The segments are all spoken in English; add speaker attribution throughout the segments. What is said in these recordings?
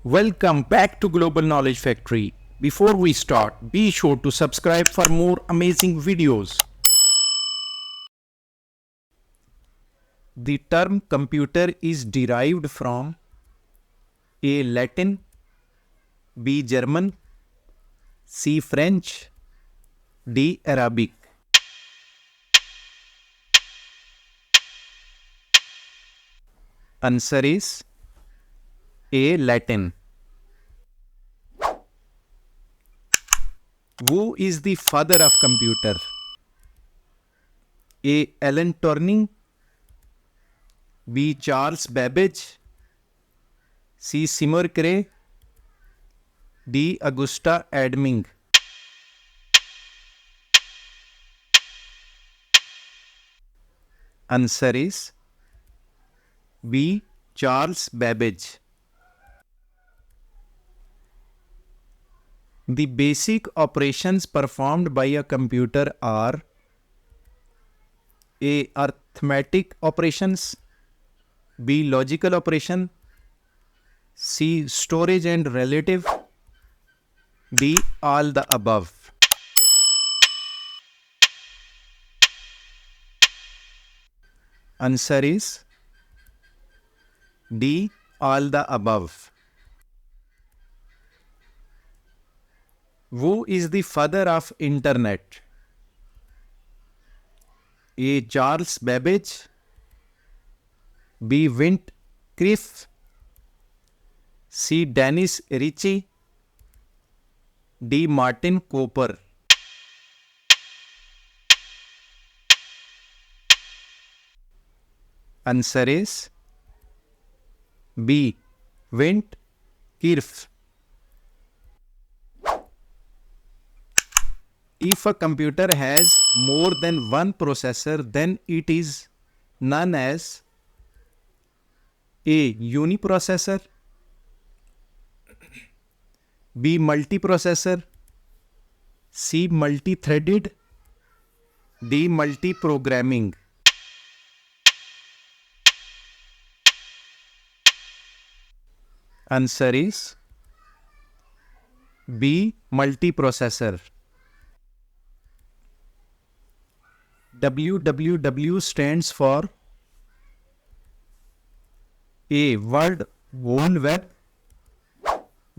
Speaker 1: Welcome back to Global Knowledge Factory. Before we start, be sure to subscribe for more amazing videos. The term computer is derived from A. Latin, B. German, C. French, D. Arabic. Answer is A. Latin. Who is the father of computer? A. Alan Turing, B. Charles Babbage, C. Seymour Cray, D. Augusta Adming. Answer is B. Charles Babbage. The basic operations performed by a computer are A. Arithmetic operations, B. Logical operation, C. Storage and relative, D. All the above. Answer is D. All the above. Who is the father of Internet? A. Charles Babbage, B. Mcqs, C. Dennis Ritchie, D. Martin Cooper. Answer is B. Mcqs. If a computer has more than one processor, then it is known as A. Uniprocessor, B. Multiprocessor, C. Multi-threaded, D. Multi-programming. Answer is B. Multiprocessor. www stands for A. World Wide Web,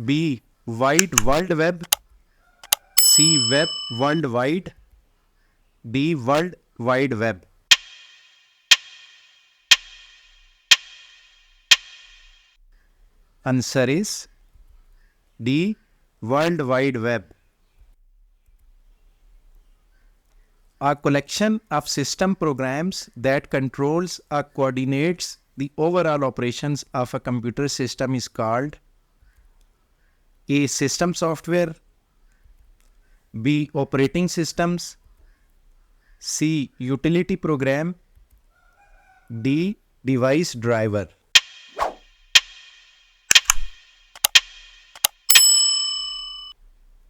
Speaker 1: B. Wide World Web, C. Web Worldwide, D. World Wide Web. Answer is D. World Wide Web. A collection of system programs that controls or coordinates the overall operations of a computer system is called A. System software, B. Operating systems, C. Utility program, D. Device driver.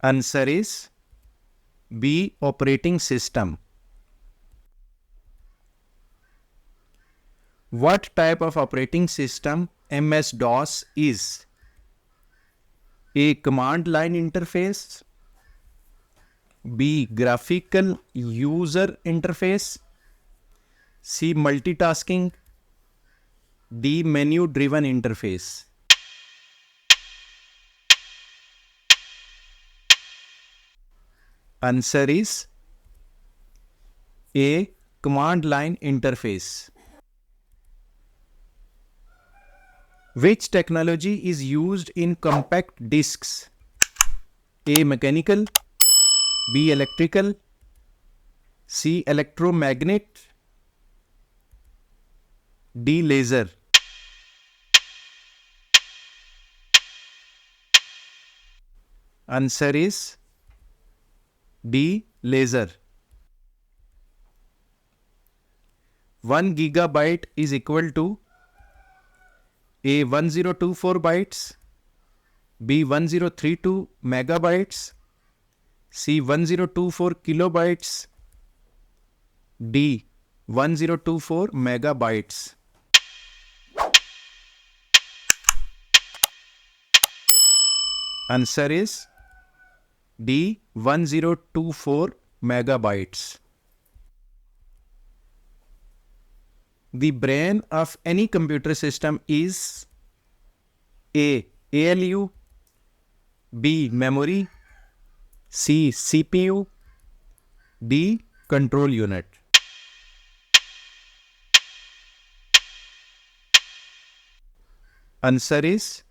Speaker 1: Answer is B. Operating system. What type of operating system MS-DOS is? A. Command line interface, B. Graphical user interface, C. Multitasking, D. Menu driven interface. Answer is A. Command line interface. Which technology is used in compact discs? A. Mechanical, B. Electrical, C. Electromagnet, D. Laser. Answer is D. Laser. 1 gigabyte is equal to A. 1024 bytes, B. 1032 megabytes, C. 1024 kilobytes, D. 1024 megabytes. Answer is D. 1024 megabytes. The brain of any computer system is A. ALU, B. Memory, C. CPU, D. Control unit. Answer is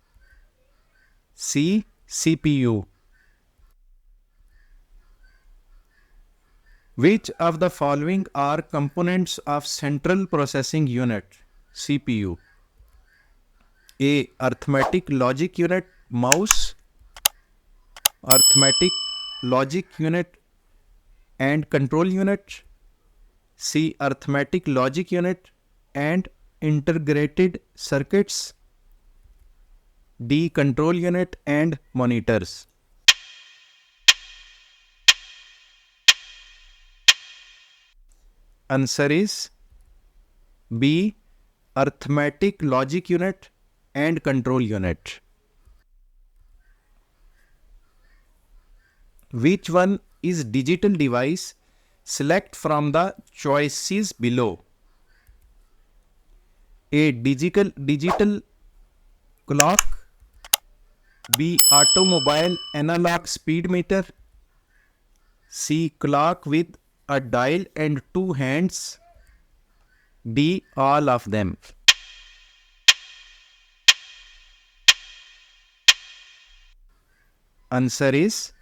Speaker 1: C. CPU. Which of the following are components of Central Processing Unit CPU? A. Arithmetic Logic Unit mouse, Arithmetic Logic Unit and Control Unit, C. Arithmetic Logic Unit and Integrated Circuits, D. Control Unit and Monitors. Answer is B. Arithmetic Logic Unit and Control Unit. Which one is digital device? Select from the choices below. A. Digital clock, B. Automobile analog speed meter, C. Clock with a dial and two hands, D. All of them. Answer is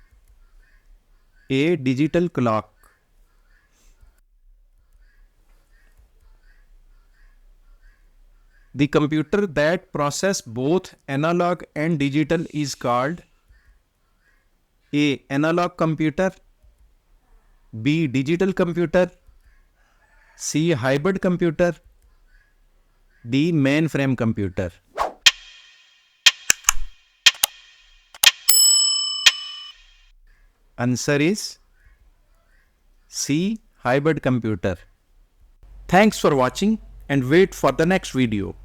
Speaker 1: A. Digital clock. The computer that process both analog and digital is called A. Analog computer, B. Digital computer, C. Hybrid computer, D. Mainframe computer. Answer is C. Hybrid computer. Thanks for watching and wait for the next video.